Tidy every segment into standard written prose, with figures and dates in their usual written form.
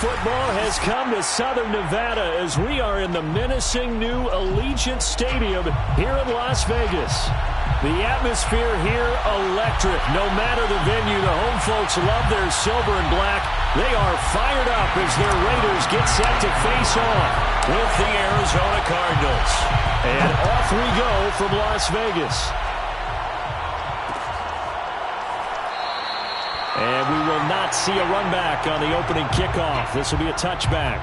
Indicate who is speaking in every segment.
Speaker 1: football has come to Southern Nevada as we are in the menacing new Allegiant Stadium here in Las Vegas. The atmosphere here, electric. No matter the venue, the home folks love their silver and black. They are fired up as their Raiders get set to face off with the Arizona Cardinals. And off we go from Las Vegas. And we will not see a run back on the opening kickoff. This will be a touchback.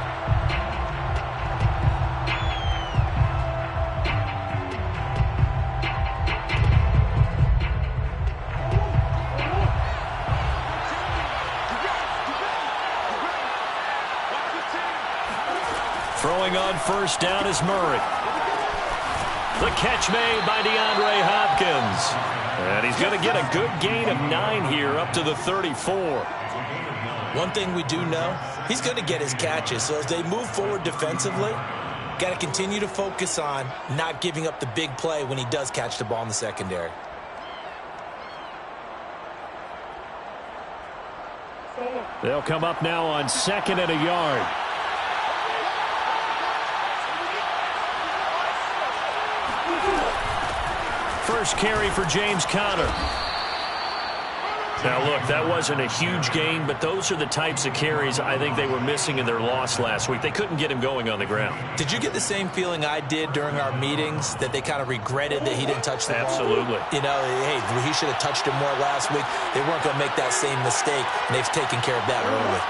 Speaker 1: Throwing on first down is Murray. The catch made by DeAndre Hopkins. And he's going to get a good gain of 9 here up to the 34.
Speaker 2: One thing we do know, he's going to get his catches. So as they move forward defensively, got to continue to focus on not giving up the big play when he does catch the ball in the secondary.
Speaker 1: They'll come up now on 2nd and a yard. First carry for James Conner. Now, look, that wasn't a huge gain, but those are the types of carries I think they were missing in their loss last week. They couldn't get him going on the ground.
Speaker 2: Did you get the same feeling I did during our meetings, that they kind of regretted that he didn't touch the ball?
Speaker 1: Absolutely.
Speaker 2: You know, hey, he should have touched it more last week. They weren't going to make that same mistake, and they've taken care of that early.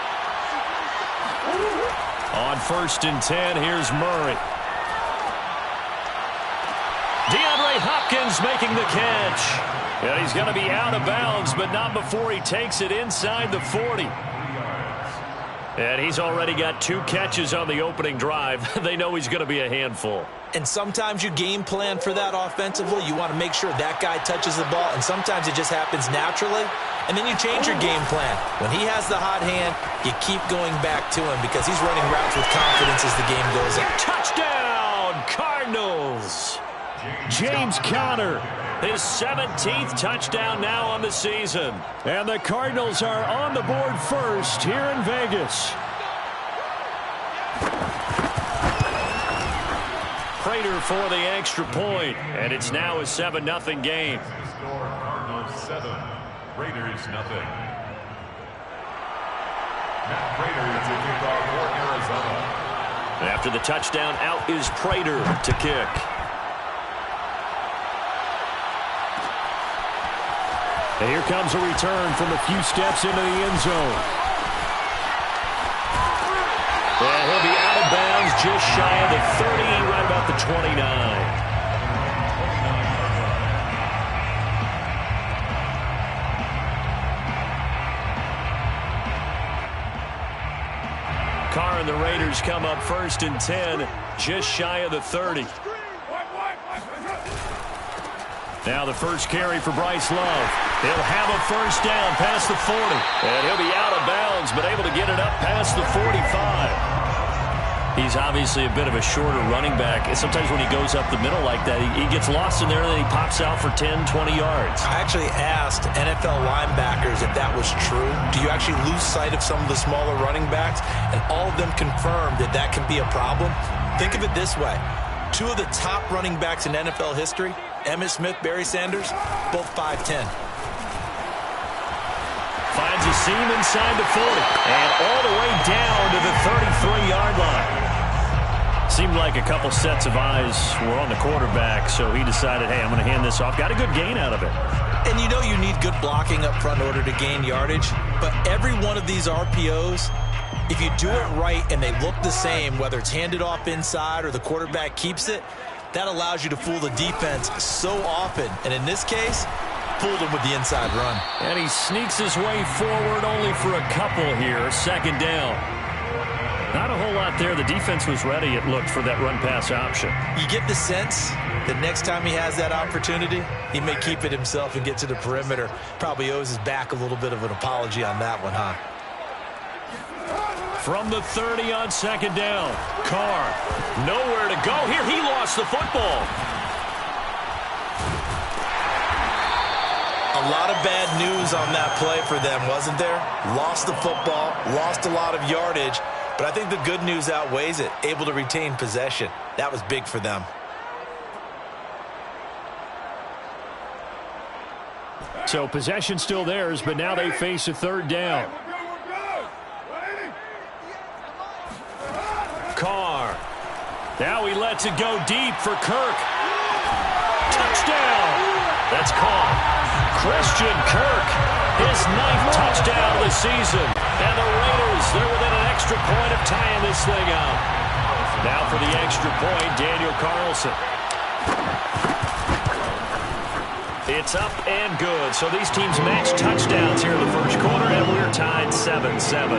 Speaker 1: On 1st and 10, here's Murray. DeAndre Hopkins making the catch. And he's going to be out of bounds, but not before he takes it inside the 40. And he's already got 2 catches on the opening drive. They know he's going to be a handful.
Speaker 2: And sometimes you game plan for that offensively. You want to make sure that guy touches the ball, and sometimes it just happens naturally. And then you change your game plan. When he has the hot hand, you keep going back to him because he's running routes with confidence as the game goes on.
Speaker 1: Touchdown, Cardinals! James Conner, his 17th touchdown now on the season. And the Cardinals are on the board first here in Vegas. Prater for the extra point, and it's now a 7-0 game.
Speaker 3: Cardinals 7, Raiders 0. Matt Prater to kick off for Arizona.
Speaker 1: After the touchdown, out is Prater to kick. And here comes a return from a few steps into the end zone. And he'll be out of bounds just shy of the 30, right about the 29. Carr and the Raiders come up 1st and 10, just shy of the 30. Now the first carry for Bryce Love. He'll have a first down past the 40. And he'll be out of bounds, but able to get it up past the 45. He's obviously a bit of a shorter running back. And sometimes when he goes up the middle like that, he gets lost in there, and then he pops out for 10, 20 yards.
Speaker 2: I actually asked NFL linebackers if that was true. Do you actually lose sight of some of the smaller running backs? And all of them confirmed that that can be a problem. Think of it this way. 2 of the top running backs in NFL history, Emmitt Smith, Barry Sanders, both 5'10".
Speaker 1: Finds a seam inside the 40. And all the way down to the 33-yard line. Seemed like a couple sets of eyes were on the quarterback, so he decided, hey, I'm going to hand this off. Got a good gain out of it.
Speaker 2: And you know you need good blocking up front in order to gain yardage, but every one of these RPOs, if you do it right and they look the same, whether it's handed off inside or the quarterback keeps it, that allows you to fool the defense so often. And in this case, fooled him with the inside run.
Speaker 1: And he sneaks his way forward only for a couple here. 2nd down. Not a whole lot there. The defense was ready, it looked, for that run-pass option.
Speaker 2: You get the sense that next time he has that opportunity, he may keep it himself and get to the perimeter. Probably owes his back a little bit of an apology on that one, huh?
Speaker 1: From the 30 on 2nd down. Carr, nowhere to go here. He lost the football.
Speaker 2: A A lot of bad news on that play for them, wasn't there? Lost the football, lost a lot of yardage, but I think the good news outweighs it. Able to retain possession. That was big for them.
Speaker 1: So possession still theirs, but now they face a third down. Carr. Now he lets it go deep for Kirk. Touchdown. That's caught. Christian Kirk, his 9th touchdown of the season. And the Raiders, they're within an extra point of tying this thing up. Now for the extra point, Daniel Carlson. It's up and good. So these teams match touchdowns here in the first quarter, and we're tied 7-7.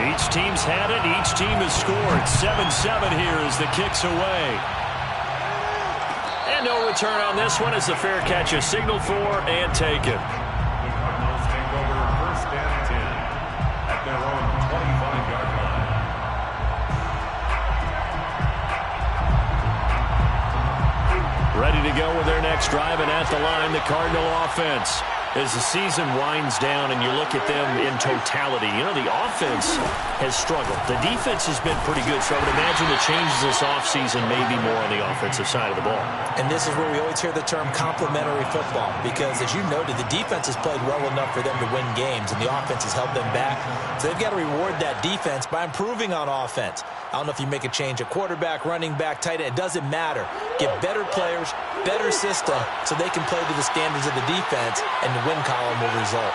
Speaker 1: Each team's had it. Each team has scored. 7-7 here as the kick's away. And no return on this one as the fair catch is signaled for and taken. Ready to go with their next drive, and at the line, the Cardinal offense. As the season winds down and you look at them in totality, you know, the offense has struggled. The defense has been pretty good, so I would imagine the changes this offseason may be more on the offensive side of the ball.
Speaker 2: And this is where we always hear the term complementary football, because as you noted, the defense has played well enough for them to win games, and the offense has held them back. So they've got to reward that defense by improving on offense. I don't know if you make a change at quarterback, running back, tight end. It doesn't matter. Get better players, better system, so they can play to the standards of the defense, and the win column will result.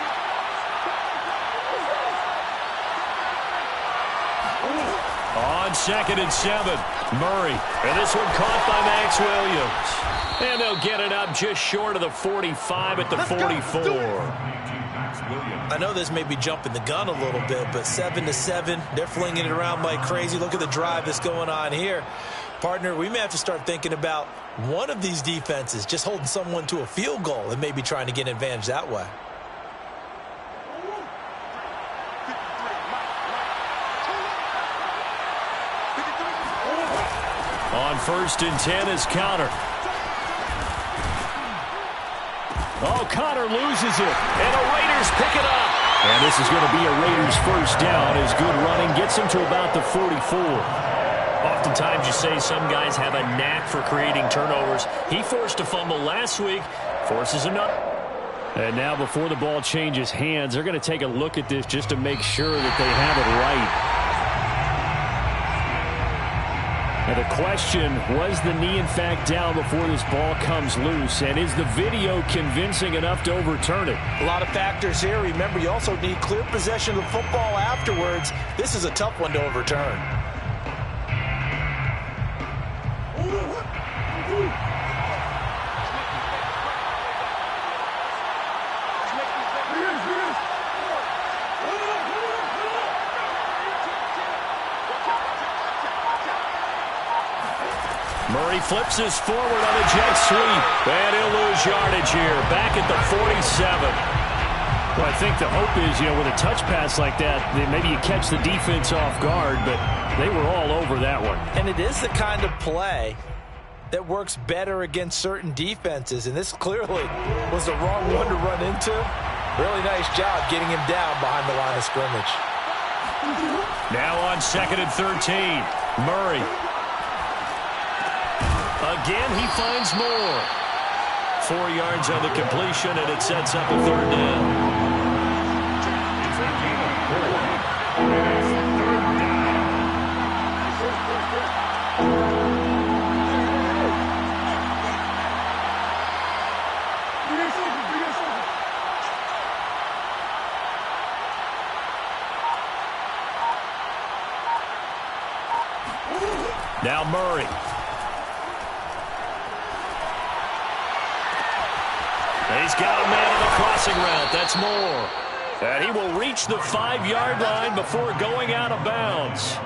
Speaker 1: On 2nd and 7, Murray. And this one caught by Max Williams. And they'll get it up just short of the 45 at the 44.
Speaker 2: I know this may be jumping the gun a little bit, but 7-7, they're flinging it around like crazy. Look at the drive that's going on here. Partner, we may have to start thinking about one of these defenses just holding someone to a field goal and maybe trying to get an advantage that way.
Speaker 1: On 1st and 10 is Conner. Oh, Conner loses it, and the Raiders pick it up. And this is going to be a Raiders first down as good running gets them to about the 44. Oftentimes you say some guys have a knack for creating turnovers. He forced a fumble last week, forces another. And now before the ball changes hands, they're going to take a look at this just to make sure that they have it right. Now the question, was the knee in fact down before this ball comes loose? And is the video convincing enough to overturn it?
Speaker 2: A lot of factors here. Remember, you also need clear possession of the football afterwards. This is a tough one to overturn.
Speaker 1: Murray flips this forward on a jet sweep. And he'll lose yardage here. Back at the 47. Well, I think the hope is, you know, with a touch pass like that, maybe you catch the defense off guard, but they were all over that one.
Speaker 2: And it is the kind of play that works better against certain defenses, and this clearly was the wrong one to run into. Really nice job getting him down behind the line of scrimmage.
Speaker 1: Now on 2nd and 13, Murray. Again, he finds more. 4 yards on the completion, and it sets up a third down. Now Murray. He's got a man on the crossing route. That's more. And he will reach the 5-yard line before going out of bounds.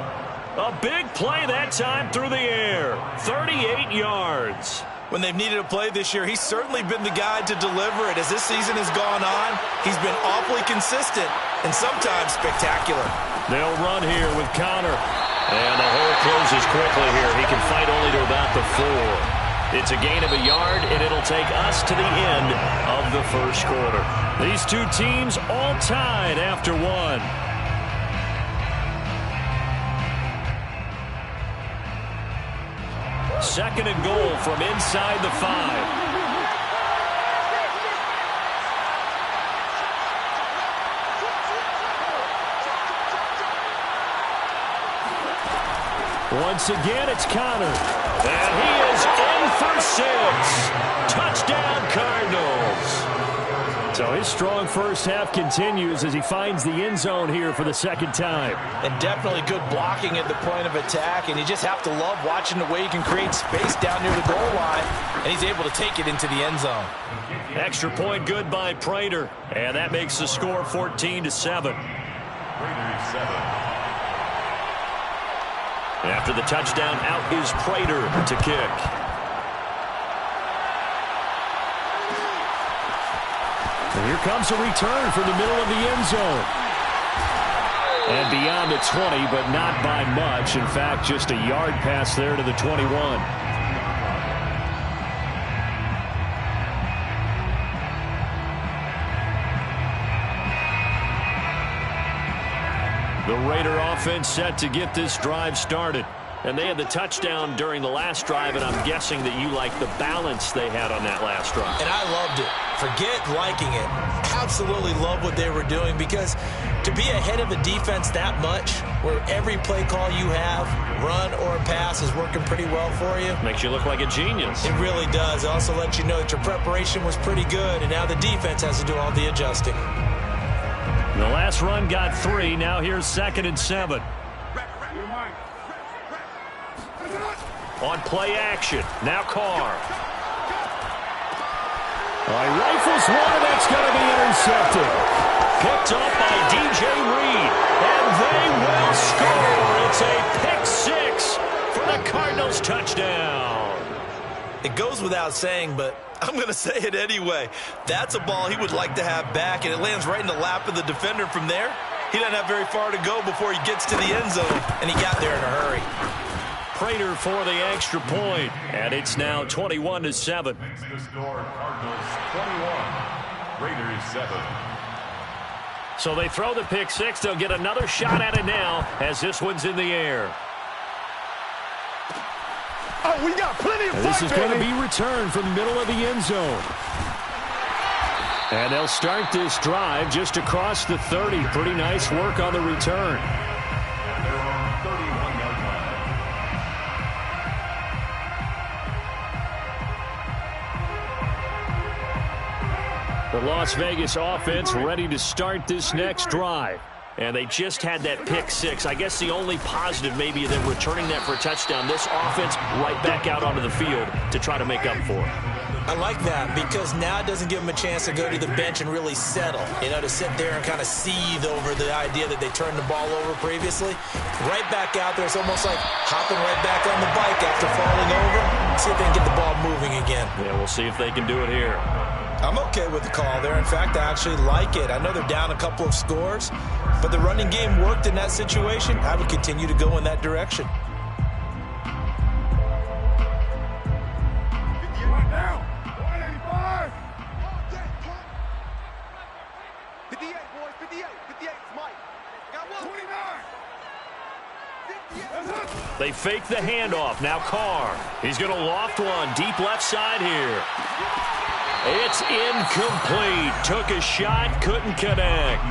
Speaker 1: A big play that time through the air. 38 yards.
Speaker 2: when they've needed a play this year, he's certainly been the guy to deliver it. As this season has gone on, he's been awfully consistent and sometimes spectacular.
Speaker 1: They'll run here with Connor. And the hole closes quickly here. He can fight only to about the 4. It's a gain of a yard, and it'll take us to the end of the first quarter. These two teams all tied after 1. Second and goal from inside the 5. Once again, it's Connor. And he is in for 6. Touchdown, Cardinals. So his strong first half continues as he finds the end zone here for the second time.
Speaker 2: And definitely good blocking at the point of attack. And you just have to love watching the way he can create space down near the goal line. And he's able to take it into the end zone.
Speaker 1: Extra point good by Prater. And that makes the score 14-7.
Speaker 3: Raiders 7.
Speaker 1: After the touchdown, out is Prater to kick. And here comes a return from the middle of the end zone. And beyond the 20, but not by much. In fact, just a yard pass there to the 21. The Raider offense set to get this drive started. And they had the touchdown during the last drive, and I'm guessing that you like the balance they had on that last drive.
Speaker 2: And I loved it. Forget liking it. Absolutely love what they were doing, because to be ahead of a defense that much, where every play call you have, run or pass, is working pretty well for you.
Speaker 1: Makes you look like a genius.
Speaker 2: It really does. It also lets you know that your preparation was pretty good, and now the defense has to do all the adjusting.
Speaker 1: The last run got 3. Now here's 2nd and 7. On play action. Now Carr. Rifles one, and that's going to be intercepted. Picked up by DJ Reed. And they will score. It's a pick 6 for the Cardinals touchdown.
Speaker 2: It goes without saying, but I'm going to say it anyway. That's a ball he would like to have back, and it lands right in the lap of the defender from there. He doesn't have very far to go before he gets to the end zone, and he got there in a hurry.
Speaker 1: Prater for the extra point, and it's now 21-7.
Speaker 3: The score, Cardinals 21, Raiders 7.
Speaker 1: So they throw the pick 6. They'll get another shot at it now as this one's in the air.
Speaker 4: Oh, we got plenty of
Speaker 1: This is going to be returned from the middle of the end zone. And they'll start this drive just across the 30. Pretty nice work on the return.
Speaker 3: They're on 31-yard line.
Speaker 1: The Las Vegas offense ready to start this next drive. And they just had that pick 6. I guess the only positive maybe of them returning that for a touchdown. This offense right back out onto the field to try to make up for it.
Speaker 2: I like that, because now it doesn't give them a chance to go to the bench and really settle, to sit there and kind of seethe over the idea that they turned the ball over previously. Right back out there, it's almost like hopping right back on the bike after falling over. See if they can get the ball moving again.
Speaker 1: Yeah, we'll see if they can do it here.
Speaker 2: I'm okay with the call there. In fact, I actually like it. I know they're down a couple of scores, but the running game worked in that situation. I would continue to go in that direction.
Speaker 1: They fake the handoff. Now Carr. He's going to loft one deep left side here. It's incomplete. Took a shot, couldn't connect.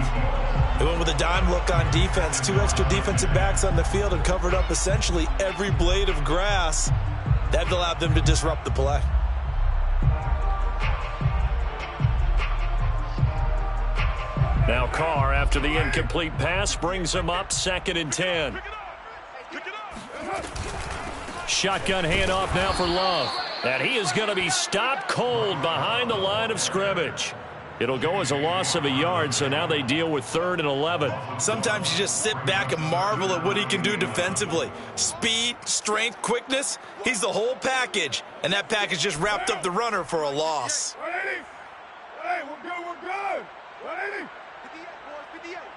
Speaker 2: They went with a dime look on defense. 2 extra defensive backs on the field and covered up essentially every blade of grass. That allowed them to disrupt the play.
Speaker 1: Now Carr, after the incomplete pass, brings him up 2nd and 10. Shotgun handoff now for Love. And he is going to be stopped cold behind the line of scrimmage. It'll go as a loss of a yard, so now they deal with 3rd and 11.
Speaker 2: Sometimes you just sit back and marvel at what he can do defensively. Speed, strength, quickness, he's the whole package. And that package just wrapped up the runner for a loss.
Speaker 4: Hey, we're good, we're good. 180. 58, boys,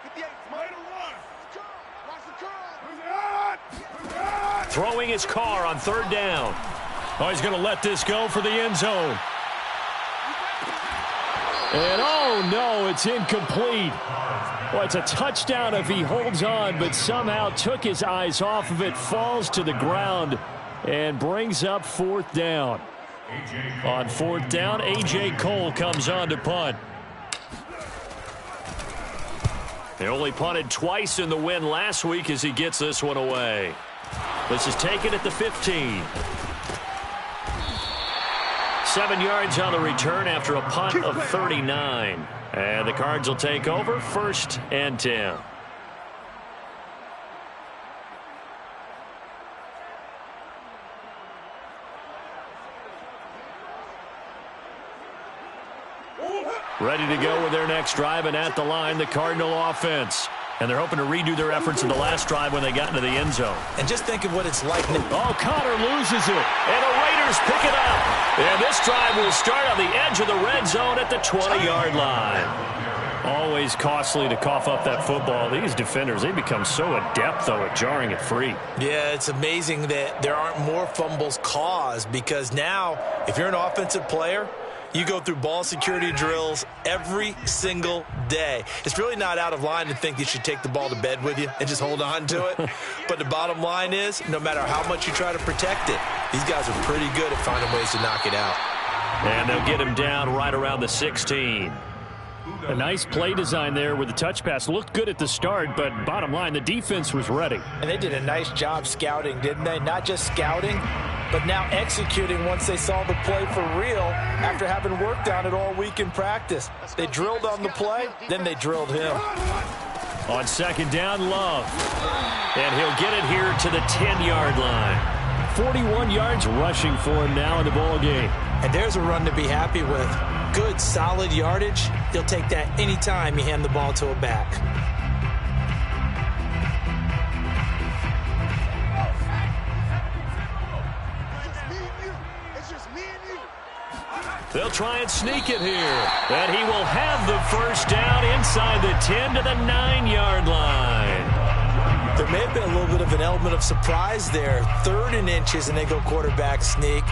Speaker 4: 58. Smite to run. Watch the curl.
Speaker 1: Throwing his car on 3rd down. Oh, he's going to let this go for the end zone. And oh no, it's incomplete. Well, it's a touchdown if he holds on, but somehow took his eyes off of it, falls to the ground, and brings up 4th down. On 4th down, A.J. Cole comes on to punt. They only punted twice in the win last week as he gets this one away. This is taken at the 15. 7 yards on the return after a punt of 39. And the Cards will take over 1st and 10. Ready to go with their next drive, and at the line, the Cardinal offense. And they're hoping to redo their efforts in the last drive when they got into the end zone.
Speaker 2: And just think of what it's like.
Speaker 1: Oh, Connor loses it, and the Raiders pick it up. And this drive will start on the edge of the red zone at the 20-yard line. Always costly to cough up that football. These defenders, they become so adept, though, at jarring it free.
Speaker 2: Yeah, it's amazing that there aren't more fumbles caused, because now, if you're an offensive player, you go through ball security drills every single day. It's really not out of line to think you should take the ball to bed with you and just hold on to it. But the bottom line is, no matter how much you try to protect it, these guys are pretty good at finding ways to knock it out.
Speaker 1: And they'll get him down right around the 16. A nice play design there with the touch pass. Looked good at the start, but bottom line, the defense was ready.
Speaker 2: And they did a nice job scouting, didn't they? Not just scouting, but now executing once they saw the play for real after having worked on it all week in practice. They drilled on the play, then they drilled him.
Speaker 1: On 2nd down, Love. And he'll get it here to the 10-yard line. 41 yards rushing for him now in the ball game.
Speaker 2: And there's a run to be happy with. Good, solid yardage. He'll take that anytime you hand the ball to a back.
Speaker 1: They'll try and sneak it here. And he will have the 1st down inside the 10 to the 9-yard line.
Speaker 2: There may have been a little bit of an element of surprise there. 3rd and inches, and they go quarterback sneak.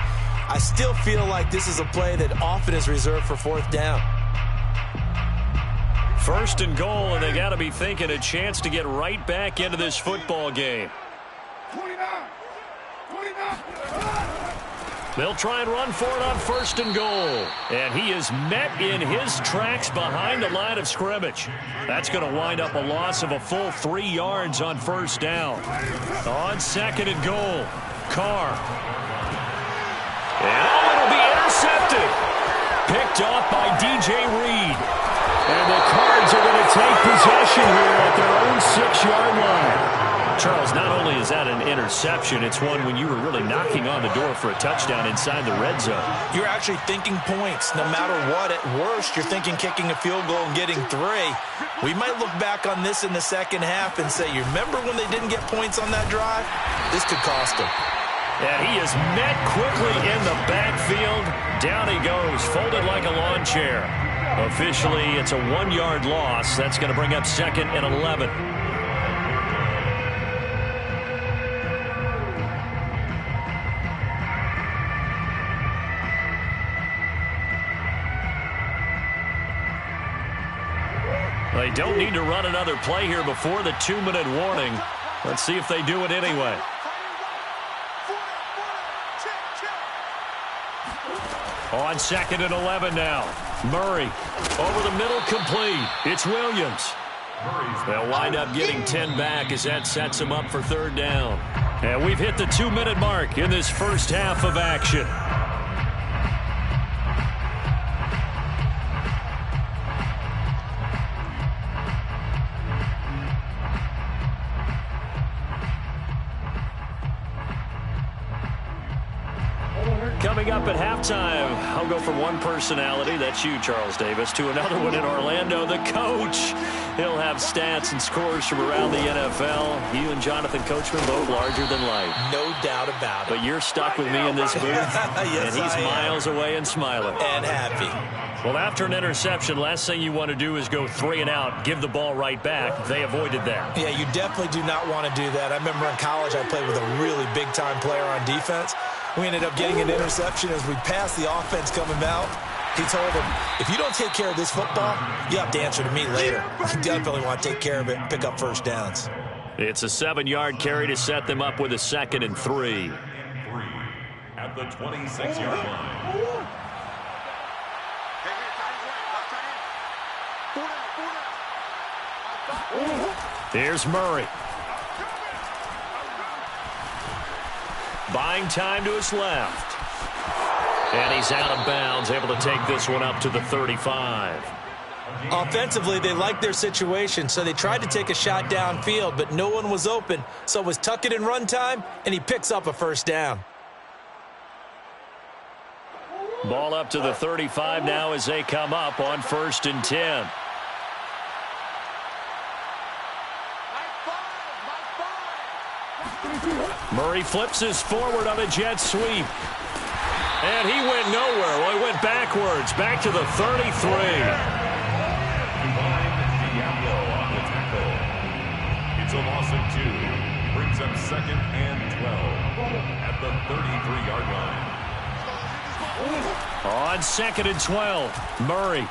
Speaker 2: I still feel like this is a play that often is reserved for 4th down.
Speaker 1: 1st and goal, and they got to be thinking a chance to get right back into this football game.
Speaker 4: 29.
Speaker 1: They'll try and run for it on 1st and goal. And he is met in his tracks behind the line of scrimmage. That's going to wind up a loss of a full 3 yards on 1st down. On 2nd and goal, Carr. And it'll be intercepted. Picked off by DJ Reed. And the Cards are going to take possession here at their own 6-yard line. Charles, not only is that an interception, it's one when you were really knocking on the door for a touchdown inside the red zone.
Speaker 2: You're actually thinking points. No matter what, at worst, you're thinking kicking a field goal and getting 3. We might look back on this in the second half and say, you remember when they didn't get points on that drive? This could cost them.
Speaker 1: And he is met quickly in the backfield. Down he goes, folded like a lawn chair. Officially, it's a 1-yard loss. That's going to bring up 2nd and 11. They don't need to run another play here before the 2-minute warning. Let's see if they do it anyway. On 2nd and 11 now. Murray over the middle, complete. It's Williams. They'll wind up getting 10 back as that sets them up for 3rd down. And we've hit the 2-minute mark in this first half of action. Coming up at halftime, I'll go from one personality, that's you, Charles Davis, to another one in Orlando, the coach. He'll have stats and scores from around the NFL. You and Jonathan Coachman both larger than life.
Speaker 2: No doubt about it.
Speaker 1: But you're stuck with me in this booth,
Speaker 2: yes,
Speaker 1: and he's miles away and smiling.
Speaker 2: And happy.
Speaker 1: Well, after an interception, last thing you want to do is go 3 and out, give the ball right back. They avoided that.
Speaker 2: Yeah, you definitely do not want to do that. I remember in college I played with a really big-time player on defense. We ended up getting an interception as we passed the offense coming out. He told him, if you don't take care of this football, you have to answer to me later. You definitely want to take care of it and pick up first downs.
Speaker 1: It's a 7-yard carry to set them up with a 2nd and 3.
Speaker 3: At the 26-yard line.
Speaker 1: Here's Murray. Buying time to his left. And he's out of bounds, able to take this one up to the 35.
Speaker 2: Offensively, they liked their situation, so they tried to take a shot downfield, but no one was open. So it was tuck it and run time, and he picks up a first down.
Speaker 1: Ball up to the 35 now as they come up on 1st and 10. Murray flips his forward on a jet sweep. And he went nowhere. Well, he went backwards, back to the 33.
Speaker 3: It's a loss of 2. Brings up 2nd and 12 at the 33-yard line.
Speaker 1: On 2nd and 12, Murray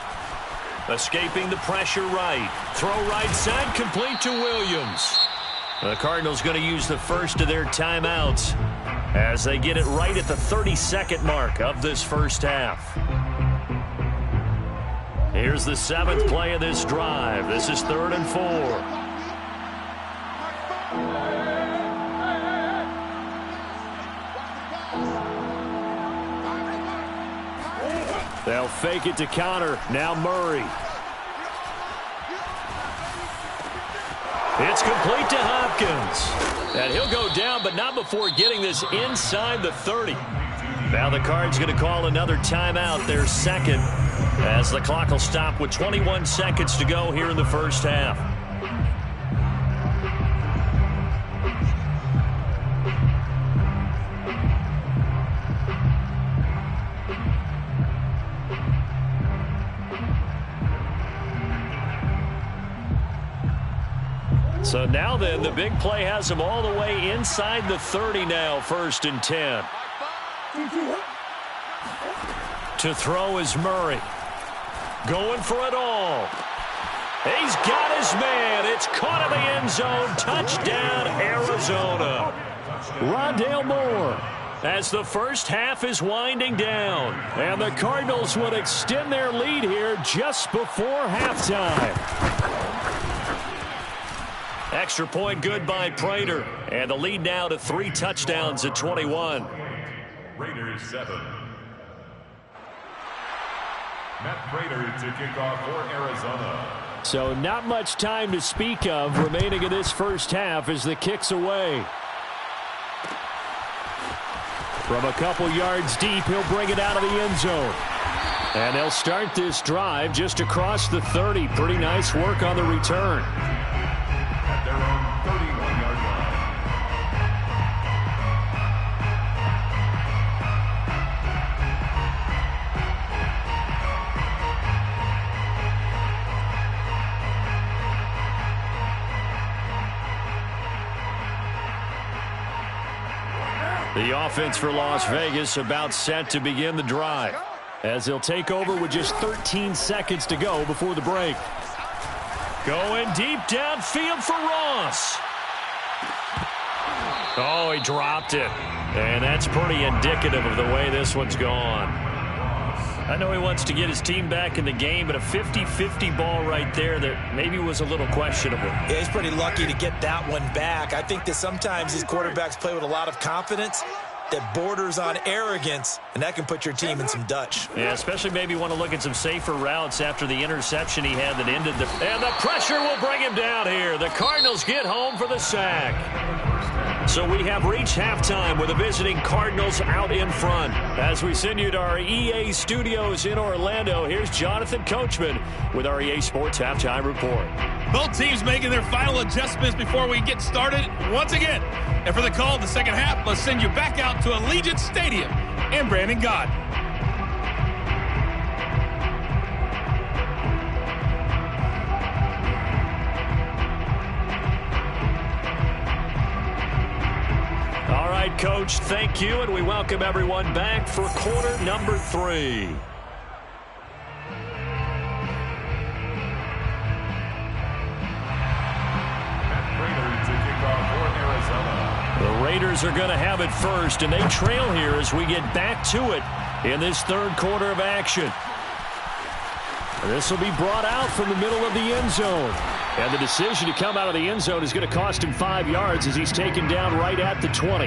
Speaker 1: escaping the pressure right. Throw right side, complete to Williams. The Cardinals going to use the first of their timeouts as they get it right at the 32nd mark of this first half. Here's the 7th play of this drive. This is 3rd and 4. They'll fake it to counter. Now Murray. It's complete to Hopkins. And he'll go down, but not before getting this inside the 30. Now the Cards going to call another timeout, their 2nd, as the clock will stop with 21 seconds to go here in the first half. So now then, the big play has him all the way inside the 30 now, 1st and 10. To throw is Murray. Going for it all. He's got his man. It's caught in the end zone. Touchdown, Arizona. Rondale Moore, as the first half is winding down. And the Cardinals would extend their lead here just before halftime. Extra point good by Prater. And the lead now to 3 touchdowns at 21.
Speaker 3: Raiders 7. Matt Prater to kick off for Arizona.
Speaker 1: So not much time to speak of remaining in this first half as the kick's away. From a couple yards deep, he'll bring it out of the end zone. And they'll start this drive just across the 30. Pretty nice work on the return.
Speaker 3: At their own 31-yard line.
Speaker 1: The offense for Las Vegas about set to begin the drive, as they'll take over with just 13 seconds to go before the break. Going deep downfield for Ross. Oh, he dropped it. And that's pretty indicative of the way this one's gone. I know he wants to get his team back in the game, but a 50-50 ball right there that maybe was a little questionable.
Speaker 2: Yeah, he's pretty lucky to get that one back. I think that sometimes these quarterbacks play with a lot of confidence, that borders on arrogance, and that can put your team in some Dutch.
Speaker 1: Yeah, especially maybe want to look at some safer routes after the interception he had that ended the... And the pressure will bring him down here. The Cardinals get home for the sack. So we have reached halftime with the visiting Cardinals out in front. As we send you to our EA studios in Orlando, here's Jonathan Coachman with our EA Sports Halftime Report.
Speaker 5: Both teams making their final adjustments before we get started once again. And for the call of the second half, let's send you back out to Allegiant Stadium and Brandon God.
Speaker 1: All right, Coach, thank you, and we welcome everyone back for quarter number 3. The Raiders are going to have it first, and they trail here as we get back to it in this third quarter of action. This will be brought out from the middle of the end zone. And the decision to come out of the end zone is going to cost him 5 yards as he's taken down right at the 20.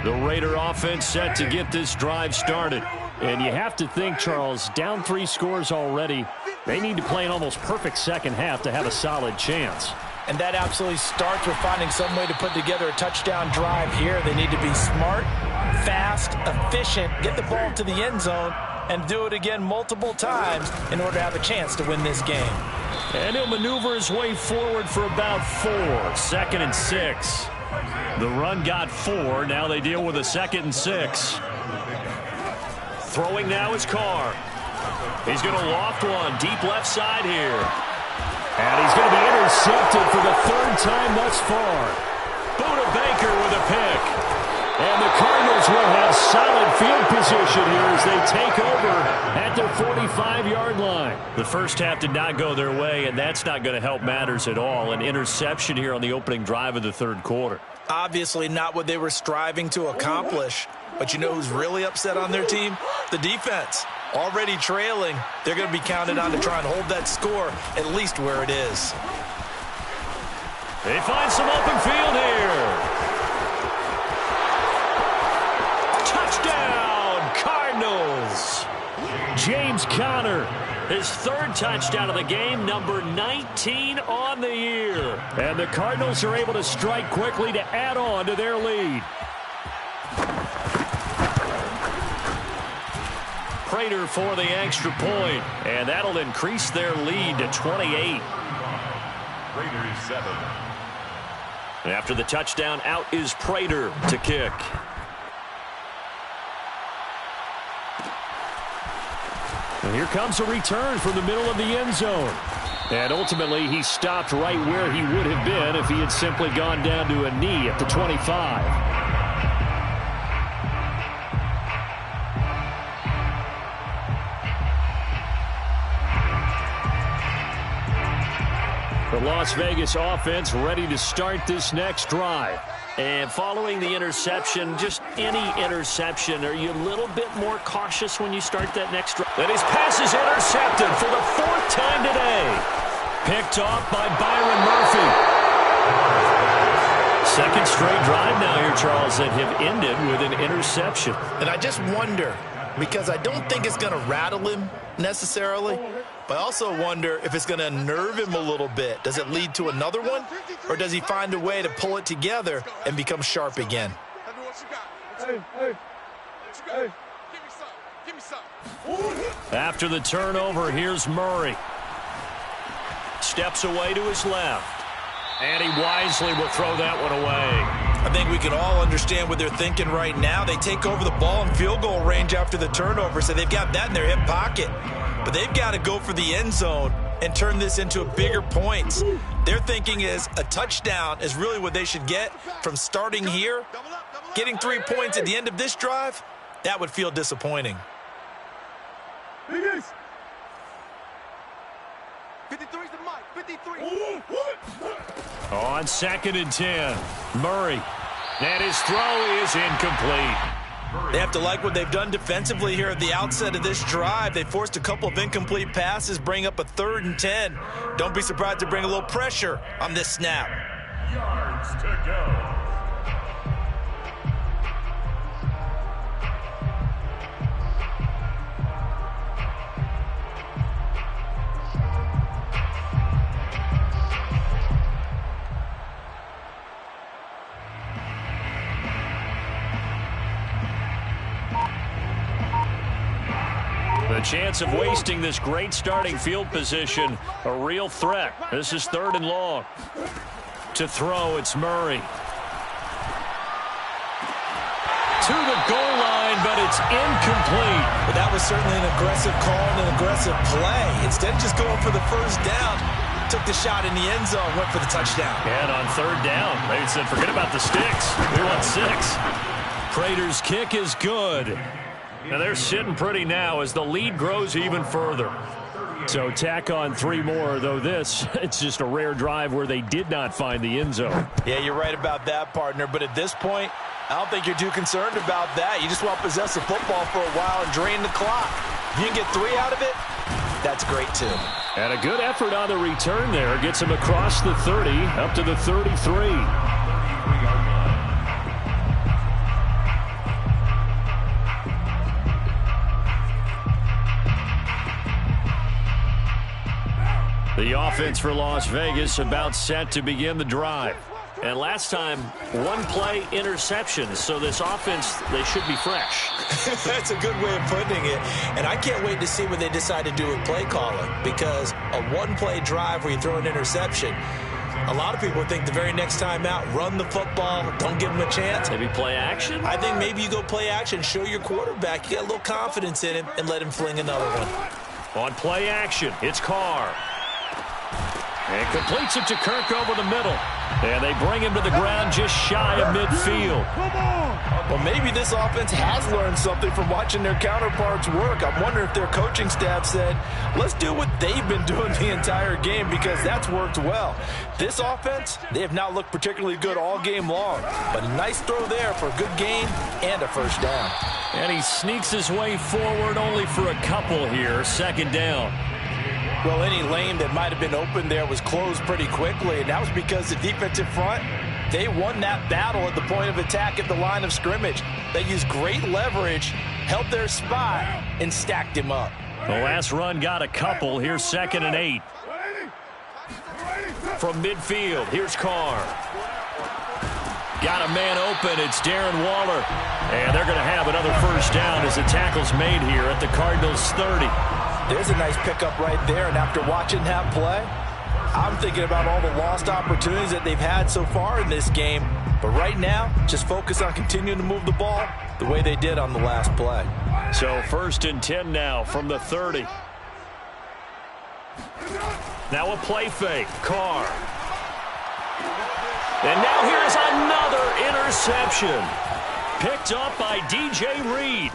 Speaker 1: The Raider offense set to get this drive started. And you have to think, Charles, down 3 scores already. They need to play an almost perfect second half to have a solid chance.
Speaker 2: And that absolutely starts with finding some way to put together a touchdown drive here. They need to be smart, fast, efficient, get the ball to the end zone, and do it again multiple times in order to have a chance to win this game.
Speaker 1: And he'll maneuver his way forward for about 4. 2nd and 6. The run got 4. Now they deal with a 2nd and 6. Throwing now is Carr. He's going to loft one deep left side here. And he's going to be intercepted for the 3rd time thus far. Buda Baker with a pick. And the Cardinals will have solid field position here as they take over at their 45-yard line. The first half did not go their way, and that's not going to help matters at all. An interception here on the opening drive of the third quarter.
Speaker 2: Obviously not what they were striving to accomplish. But you know who's really upset on their team? The defense. Already trailing, they're going to be counted on to try and hold that score at least where it is.
Speaker 1: They find some open field here. Touchdown, Cardinals. James Conner, his 3rd touchdown of the game, number 19 on the year. And the Cardinals are able to strike quickly to add on to their lead. Prater for the extra point, and that'll increase their lead to 28.
Speaker 3: Raiders 7.
Speaker 1: After the touchdown, out is Prater to kick. And here comes a return from the middle of the end zone. And ultimately, he stopped right where he would have been if he had simply gone down to a knee at the 25. The Las Vegas offense ready to start this next drive. And following the interception, just any interception, are you a little bit more cautious when you start that next drive? And his pass is intercepted for the 4th time today. Picked off by Byron Murphy. 2nd straight drive now here, Charles, that have ended with an interception.
Speaker 2: And I just wonder, because I don't think it's going to rattle him necessarily, but I also wonder if it's going to unnerve him a little bit. Does it lead to another one? Or does he find a way to pull it together and become sharp again?
Speaker 1: After the turnover, here's Murray. Steps away to his left. And he wisely will throw that one away.
Speaker 2: I think we can all understand what they're thinking right now. They take over the ball in field goal range after the turnover, so they've got that in their hip pocket. But they've got to go for the end zone and turn this into bigger points. Their thinking is a touchdown is really what they should get from starting here. Getting 3 points at the end of this drive, that would feel disappointing.
Speaker 4: 53's the mic. 53.
Speaker 1: On 2nd and 10, Murray. And his throw is incomplete.
Speaker 2: They have to like what they've done defensively here at the outset of this drive. They forced a couple of incomplete passes, bring up a 3rd and 10. Don't be surprised to bring a little pressure on this snap.
Speaker 3: yards to go.
Speaker 1: The chance of wasting this great starting field position, a real threat. This is 3rd and long. To throw, it's Murray. To the goal line, but it's incomplete.
Speaker 2: But that was certainly an aggressive call and an aggressive play. Instead of just going for the first down, took the shot in the end zone, went for the touchdown.
Speaker 1: And on 3rd down, they said, forget about the sticks. We want 6. Prater's kick is good. Now they're sitting pretty now as the lead grows even further. So tack on 3 more, though it's just a rare drive where they did not find the end zone.
Speaker 2: Yeah, you're right about that, partner. But at this point, I don't think you're too concerned about that. You just want to possess the football for a while and drain the clock. If you can get 3 out of it, that's great too.
Speaker 1: And a good effort on the return there. Gets him across the 30, up to the 33. The offense for Las Vegas about set to begin the drive. And last time, 1-play interceptions. So this offense, they should be fresh.
Speaker 2: That's a good way of putting it. And I can't wait to see what they decide to do with play calling. Because a 1-play drive where you throw an interception, a lot of people think the very next time out, run the football, don't give them a chance.
Speaker 1: Maybe play action?
Speaker 2: I think maybe you go play action, show your quarterback you got a little confidence in him, and let him fling another one.
Speaker 1: On play action, it's Carr. And completes it to Kirk over the middle. And they bring him to the ground just shy of midfield.
Speaker 2: Well, maybe this offense has learned something from watching their counterparts work. I'm wondering if their coaching staff said, let's do what they've been doing the entire game because that's worked well. This offense, they have not looked particularly good all game long. But a nice throw there for a good gain and a first down.
Speaker 1: And he sneaks his way forward only for a couple here. 2nd down.
Speaker 2: Well, any lane that might have been open there was closed pretty quickly, and that was because the defensive front, they won that battle at the point of attack at the line of scrimmage. They used great leverage, held their spot, and stacked him up.
Speaker 1: The last run got a couple. Here's 2nd and 8. From midfield, here's Carr. Got a man open. It's Darren Waller. And they're going to have another first down as the tackle's made here at the Cardinals' 30.
Speaker 2: There's a nice pickup right there, and after watching that play, I'm thinking about all the lost opportunities that they've had so far in this game. But right now, just focus on continuing to move the ball the way they did on the last play.
Speaker 1: So 1st and 10 now from the 30. Now a play fake. Carr. And now here's another interception. Picked up by DJ Reed.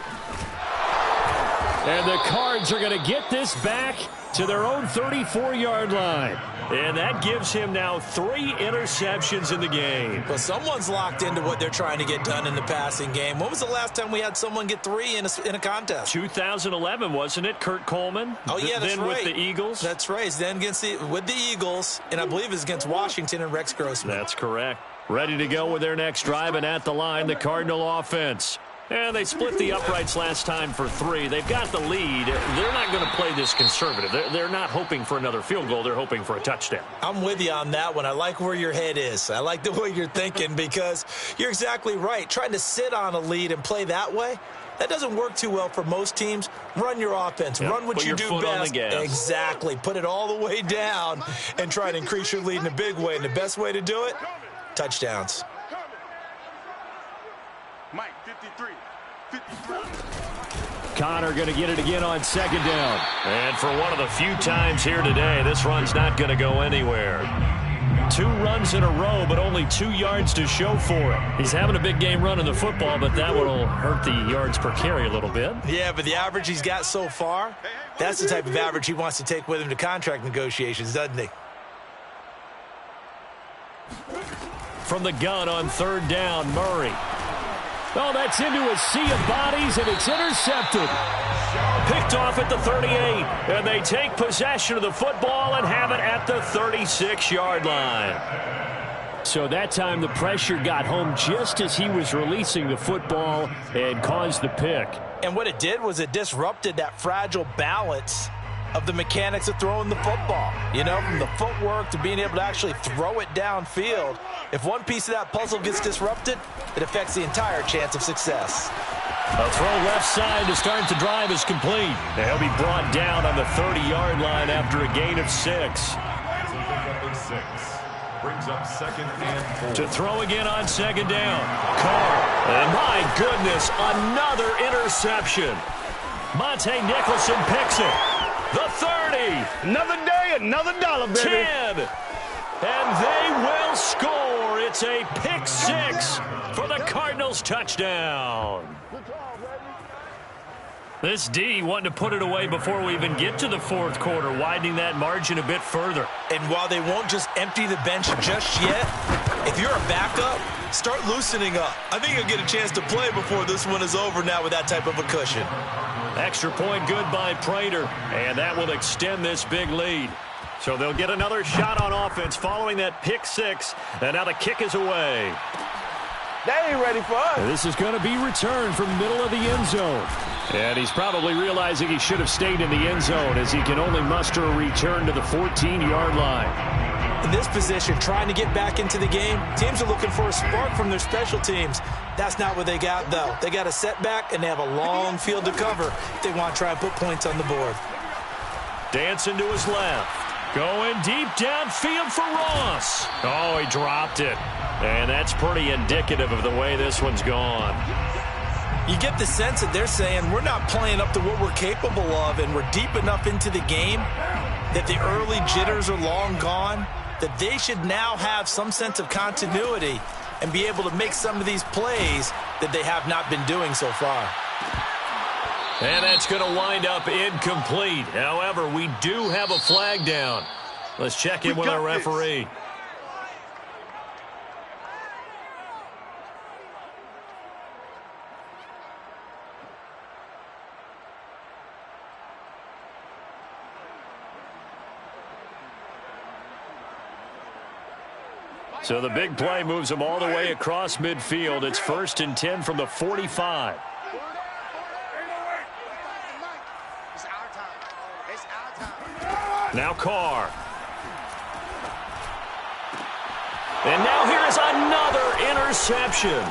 Speaker 1: And the Cards are going to get this back to their own 34-yard line. And that gives him now 3 interceptions in the game.
Speaker 2: Well, someone's locked into what they're trying to get done in the passing game. When was the last time we had someone get 3 in a contest?
Speaker 1: 2011, wasn't it? Kurt Coleman?
Speaker 2: Oh, yeah, that's
Speaker 1: then
Speaker 2: right.
Speaker 1: With the Eagles?
Speaker 2: That's right. Then with the Eagles, and I believe it's against Washington and Rex Grossman.
Speaker 1: That's correct. Ready to go with their next drive, and at the line, the Cardinal offense. And they split the uprights last time for 3. They've got the lead. They're not going to play this conservative. They're not hoping for another field goal. They're hoping for a touchdown.
Speaker 2: I'm with you on that one. I like where your head is. I like the way you're thinking because you're exactly right. Trying to sit on a lead and play that way, that doesn't work too well for most teams. Run your offense.
Speaker 1: Yep.
Speaker 2: Run what
Speaker 1: Put
Speaker 2: you
Speaker 1: your
Speaker 2: do
Speaker 1: foot
Speaker 2: best.
Speaker 1: on the gas.
Speaker 2: Exactly. Put it all the way down and try to increase your lead in a big way. And the best way to do it, touchdowns.
Speaker 4: Mike, 53.
Speaker 1: Connor going to get it again on 2nd down. And for one of the few times here today, this run's not going to go anywhere. 2 runs in a row, but only 2 yards to show for it. He's having a big game running the football, but that will hurt the yards per carry a little bit.
Speaker 2: Yeah, but the average he's got so far, that's the type of average he wants to take with him to contract negotiations, doesn't he?
Speaker 1: From the gun on 3rd down, Murray. Oh, that's into a sea of bodies, and it's intercepted. Picked off at the 38, and they take possession of the football and have it at the 36-yard line. So that time the pressure got home just as he was releasing the football and caused the pick.
Speaker 2: And what it did was it disrupted that fragile balance of the mechanics of throwing the football. You know, from the footwork to being able to actually throw it downfield. If one piece of that puzzle gets disrupted, it affects the entire chance of success.
Speaker 1: A throw left side to start the drive is complete. And he'll be brought down on the 30-yard line after a gain of 6.
Speaker 3: Brings up 2nd and 4.
Speaker 1: To throw again on 2nd down. Carr. And my goodness, another interception. Monte Nicholson picks it. The 30.
Speaker 4: Another day, another dollar, baby.
Speaker 1: 10. And they will score. It's a pick 6 for the Cardinals touchdown. This D wanting to put it away before we even get to the 4th quarter, widening that margin a bit further.
Speaker 2: And while they won't just empty the bench just yet, if you're a backup, start loosening up. I think you'll get a chance to play before this one is over now with that type of a cushion.
Speaker 1: Extra point good by Prater, and that will extend this big lead. So they'll get another shot on offense following that pick 6, and now the kick is away.
Speaker 4: They ain't ready for us.
Speaker 1: And this is going to be returned from middle of the end zone. And he's probably realizing he should have stayed in the end zone as he can only muster a return to the 14-yard line.
Speaker 2: In this position, trying to get back into the game, teams are looking for a spark from their special teams. That's not what they got, though. They got a setback, and they have a long field to cover if they want to try and put points on the board.
Speaker 1: Dancing to his left. Going deep downfield for Ross. Oh, he dropped it. And that's pretty indicative of the way this one's gone.
Speaker 2: You get the sense that they're saying we're not playing up to what we're capable of, and we're deep enough into the game that the early jitters are long gone, that they should now have some sense of continuity and be able to make some of these plays that they have not been doing so far.
Speaker 1: And that's going to wind up incomplete. However, we do have a flag down. Let's check in with our referee. So the big play moves them all the way across midfield. It's 1st and 10 from the 45. Now Carr. And now here is another interception.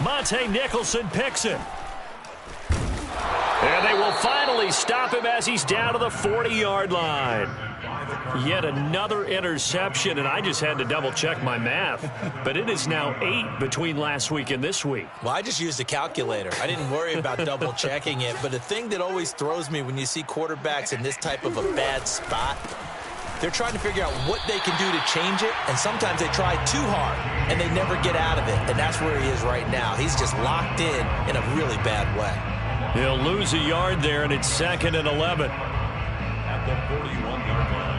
Speaker 1: Monte Nicholson picks it. And they will finally stop him as he's down to the 40-yard line. Yet another interception, and I just had to double-check my math. But it is now 8 between last week and this week.
Speaker 2: Well, I just used a calculator. I didn't worry about double-checking it. But the thing that always throws me when you see quarterbacks in this type of a bad spot, they're trying to figure out what they can do to change it, and sometimes they try too hard, and they never get out of it. And that's where he is right now. He's just locked in a really bad way.
Speaker 1: He'll lose a yard there, and it's 2nd and 11.
Speaker 3: At the 41-yard line.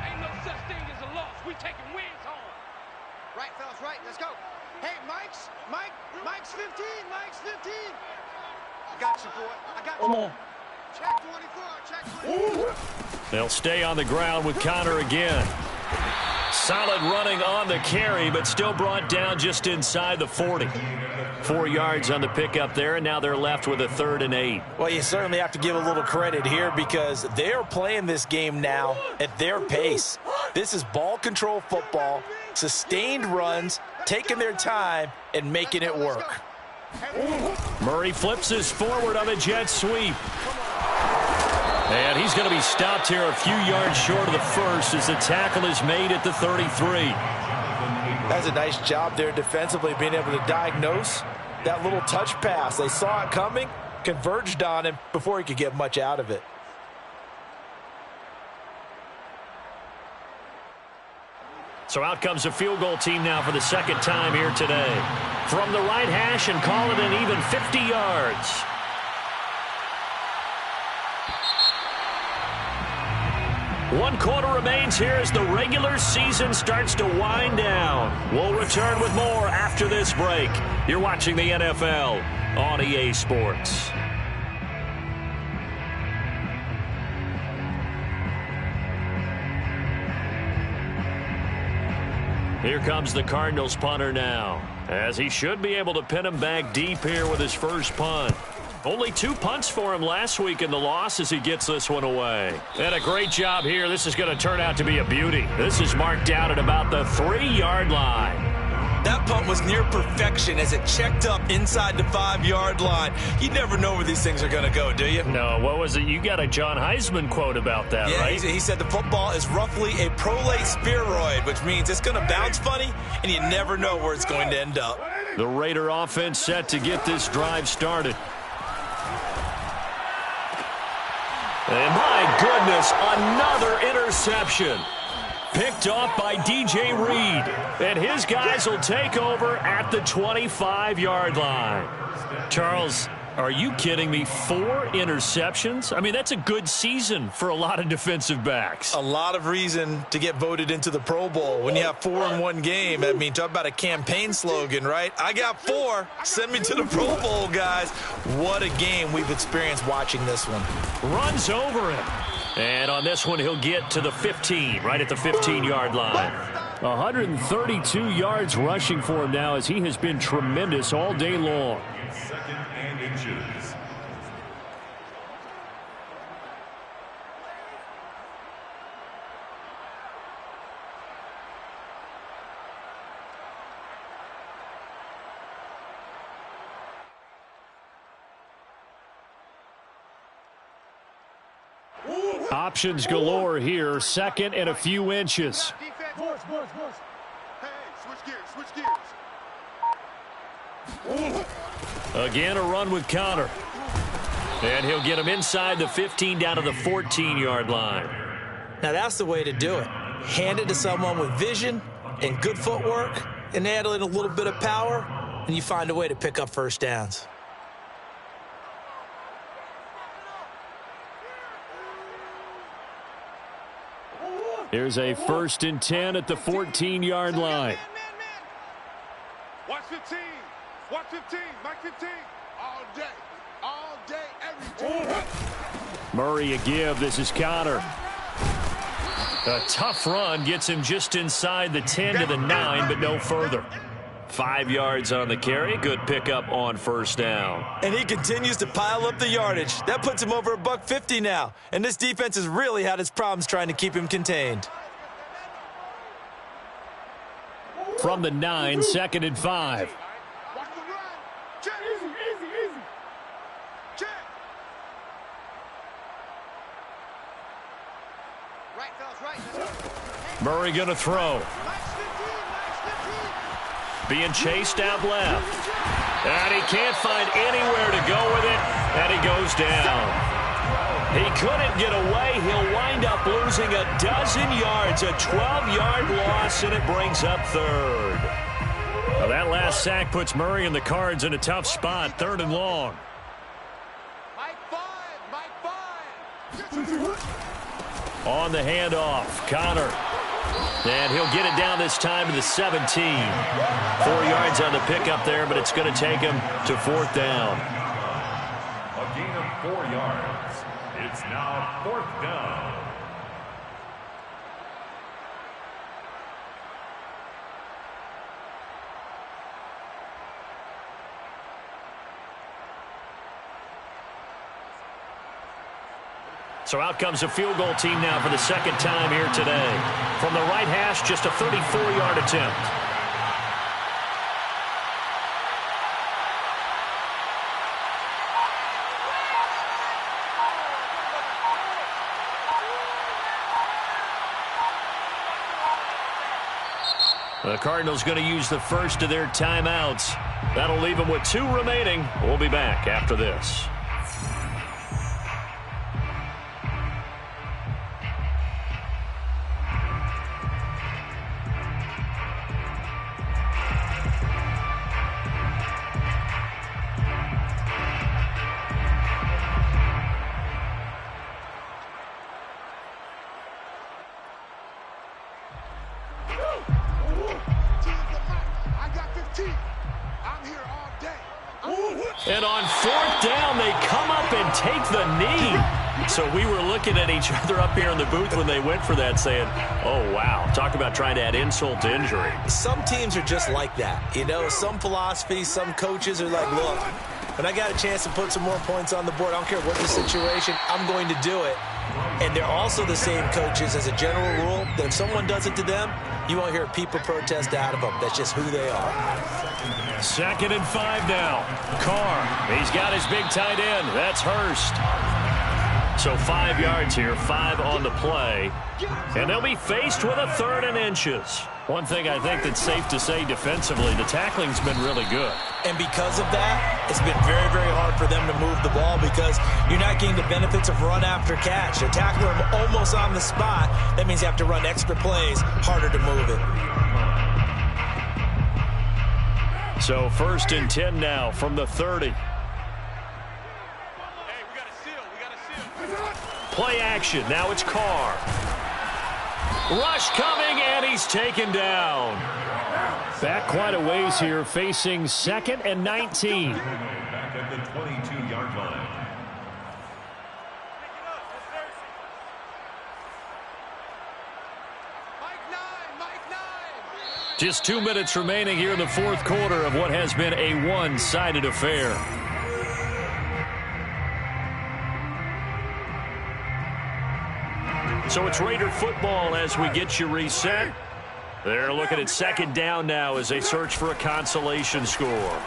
Speaker 6: Ain't no such thing as a loss. We taking wins home. Right, fellas, right. Let's go. Hey, Mike's 15. Mike's 15. I got you, boy. I got you.
Speaker 4: Come on.
Speaker 6: Check 24. Check 24.
Speaker 1: They'll stay on the ground with Connor again. Solid running on the carry, but still brought down just inside the 40. 4 yards on the pickup there, and now they're left with a 3rd and 8.
Speaker 2: Well, you certainly have to give a little credit here because they're playing this game now at their pace. This is ball control football, sustained runs, taking their time, and making it work.
Speaker 1: Murray flips this forward on a jet sweep. And he's going to be stopped here a few yards short of the first as the tackle is made at the 33.
Speaker 2: That's a nice job there defensively, being able to diagnose that little touch pass. They saw it coming, converged on him before he could get much out of it.
Speaker 1: So out comes the field goal team now for the 2nd time here today. From the right hash and call it an even 50 yards. One quarter remains here as the regular season starts to wind down. We'll return with more after this break. You're watching the NFL on EA Sports. Here comes the Cardinals punter now, as he should be able to pin him back deep here with his first punt. Only 2 punts for him last week in the loss as he gets this one away. And a great job here. This is going to turn out to be a beauty. This is marked out at about the 3-yard line.
Speaker 2: That punt was near perfection as it checked up inside the 5-yard line. You never know where these things are going to go, do you?
Speaker 1: No, what was it? You got a John Heisman quote about that, right?
Speaker 2: He said the football is roughly a prolate spheroid, which means it's going to bounce funny, and you never know where it's going to end up.
Speaker 1: The Raider offense set to get this drive started. And my goodness, another interception. Picked off by DJ Reed. And his guys will take over at the 25-yard line. Charles, are you kidding me? 4 interceptions? I mean, that's a good season for a lot of defensive backs.
Speaker 2: A lot of reason to get voted into the Pro Bowl. When you have 4 in one game, I mean, talk about a campaign slogan, right? I got 4. Send me to the Pro Bowl, guys. What a game we've experienced watching this one.
Speaker 1: Runs over him. And on this one, he'll get to the 15, right at the 15-yard line. 132 yards rushing for him now as he has been tremendous all day long.
Speaker 3: 2nd and inches.
Speaker 1: Options galore here. 2nd and a few inches.
Speaker 4: Boys. Hey, switch gears.
Speaker 1: Again, a run with Connor. And he'll get him inside the 15 down to the 14-yard line.
Speaker 2: Now, that's the way to do it. Hand it to someone with vision and good footwork and add in a little bit of power, and you find a way to pick up first downs.
Speaker 1: Here's a 1st and 10 at the 14-yard line.
Speaker 4: Watch 15. Watch 15. Mike 15. All day, every day.
Speaker 1: Murray a give. This is Connor. A tough run gets him just inside the 10 to the 9, but no further. 5 yards on the carry. Good pickup on first down.
Speaker 2: And he continues to pile up the yardage. That puts him over $150 now. And this defense has really had its problems trying to keep him contained.
Speaker 1: From the 9, 2nd and 5.
Speaker 4: Watch the run. Check. Easy. Check.
Speaker 6: Right, fellas, right.
Speaker 1: Murray going to throw. Being chased out left. And he can't find anywhere to go with it. And he goes down. He couldn't get away. He'll wind up losing a dozen yards. A 12-yard loss, and it brings up 3rd. Well, that last sack puts Murray and the Cards in a tough spot. 3rd and long.
Speaker 4: Mike 5.
Speaker 1: On the handoff, Connor. And he'll get it down this time to the 17. 4 yards on the pickup there, but it's going to take him to 4th down.
Speaker 3: A gain of 4 yards. It's now 4th down.
Speaker 1: So out comes a field goal team now for the 2nd time here today. From the right hash, just a 34-yard attempt. The Cardinals going to use the first of their timeouts. That'll leave them with 2 remaining. We'll be back after this. And on 4th down, they come up and take the knee. So we were looking at each other up here in the booth when they went for that saying, oh, wow. Talk about trying to add insult to injury.
Speaker 2: Some teams are just like that. You know, some philosophies, some coaches are like, look, when I got a chance to put some more points on the board, I don't care what the situation, I'm going to do it. And they're also the same coaches as a general rule that if someone does it to them, you won't hear people protest out of them. That's just who they are.
Speaker 1: 2nd and 5 now. Carr, he's got his big tight end. That's Hurst. So 5 yards here, 5 on the play. And they'll be faced with a 3rd and inches. One thing I think that's safe to say defensively, the tackling's been really good.
Speaker 2: And because of that, it's been very, very hard for them to move the ball because you're not getting the benefits of run after catch. They're tackling them almost on the spot. That means you have to run extra plays, harder to move it.
Speaker 1: So 1st and 10 now from the 30. Play action. Now it's Carr. Rush coming, and he's taken down. Back quite a ways here, facing 2nd and 19.
Speaker 3: Back at the 22-yard line.
Speaker 1: Just 2 minutes remaining here in the 4th quarter of what has been a one-sided affair. So it's Raider football as we get you reset. They're looking at 2nd down now as they search for a consolation score.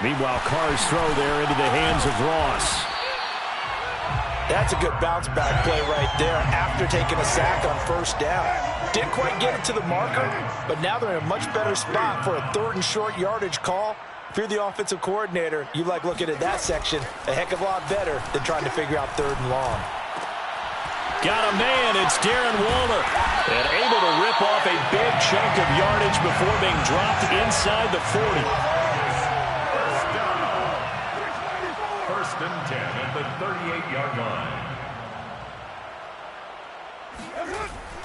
Speaker 1: Meanwhile, Carr's throw there into the hands of Ross.
Speaker 2: That's a good bounce-back play right there after taking a sack on 1st down. Didn't quite get it to the marker, but now they're in a much better spot for a 3rd and short yardage call. If you're the offensive coordinator, you like looking at that section a heck of a lot better than trying to figure out 3rd and long.
Speaker 1: Got a man, it's Darren Waller. And able to rip off a big chunk of yardage before being dropped inside the 40.
Speaker 3: 1st and 10 at the 38-yard line.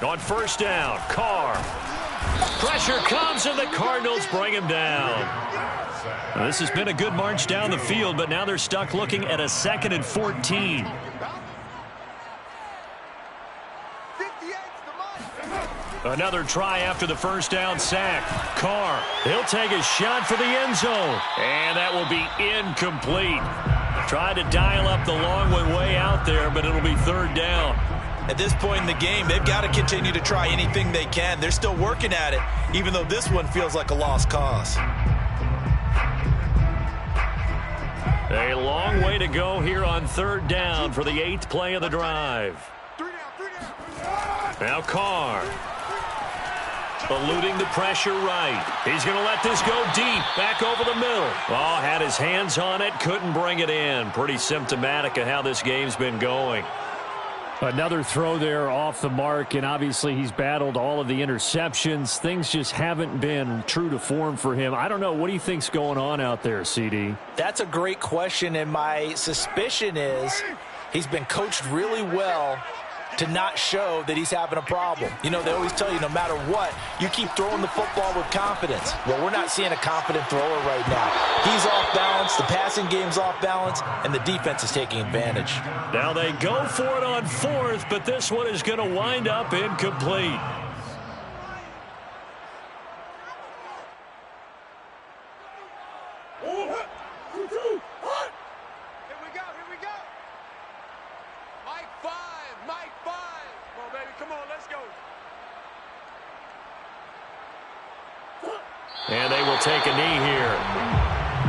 Speaker 1: On 1st down, Carr. Pressure comes, and the Cardinals bring him down. Now, this has been a good march down the field, but now they're stuck looking at a 2nd and 14. Another try after the 1st down sack. Carr, he'll take a shot for the end zone. And that will be incomplete. Tried to dial up the long one way out there, but it'll be 3rd down.
Speaker 2: At this point in the game, they've got to continue to try anything they can. They're still working at it, even though this one feels like a lost cause.
Speaker 1: A long way to go here on 3rd down for the 8th play of the drive. Now Carr. Eluding the pressure right. He's going to let this go deep, back over the middle. Oh, had his hands on it, couldn't bring it in. Pretty symptomatic of how this game's been going. Another throw there off the mark, and obviously he's battled all of the interceptions. Things just haven't been true to form for him. I don't know. What do you think's going on out there, CD?
Speaker 2: That's a great question, and my suspicion is he's been coached really well to not show that he's having a problem. You know, they always tell you no matter what, you keep throwing the football with confidence. Well, we're not seeing a confident thrower right now. He's off balance, the passing game's off balance, and the defense is taking advantage.
Speaker 1: Now they go for it on 4th, but this one is going to wind up incomplete. And they will take a knee here.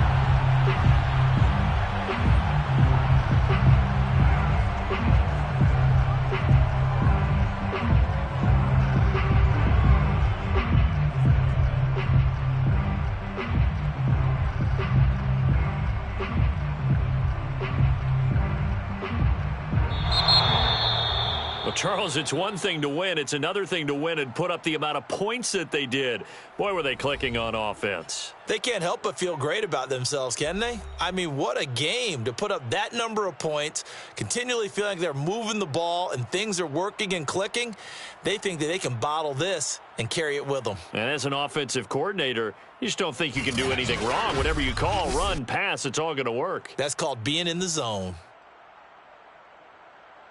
Speaker 1: Well, Charles, it's one thing to win. It's another thing to win and put up the amount of points that they did. Boy, were they clicking on offense.
Speaker 2: They can't help but feel great about themselves, can they? I mean, what a game to put up that number of points, continually feeling like they're moving the ball and things are working and clicking. They think that they can bottle this and carry it with them.
Speaker 1: And as an offensive coordinator, you just don't think you can do anything wrong. Whatever you call, run, pass, it's all going to work.
Speaker 2: That's called being in the zone.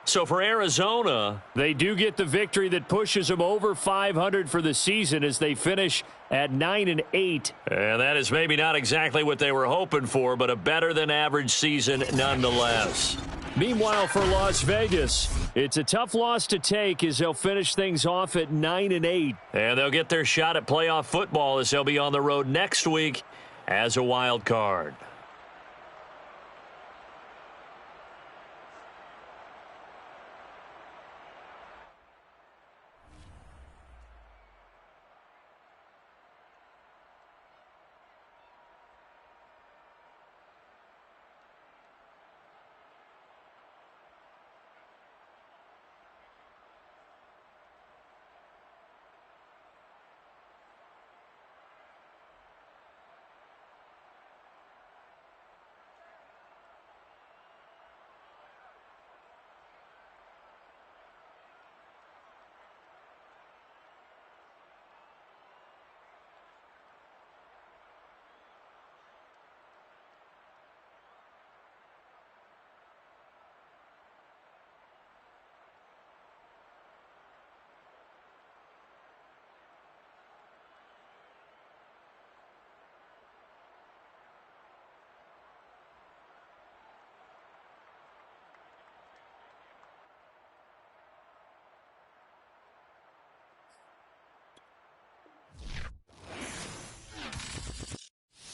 Speaker 1: So for Arizona, they do get the victory that pushes them over 500 for the season as they finish at 9-8. And that is maybe not exactly what they were hoping for, but a better than average season nonetheless. Meanwhile, for Las Vegas, it's a tough loss to take as they'll finish things off at 9-8. And they'll get their shot at playoff football as they'll be on the road next week as a wild card.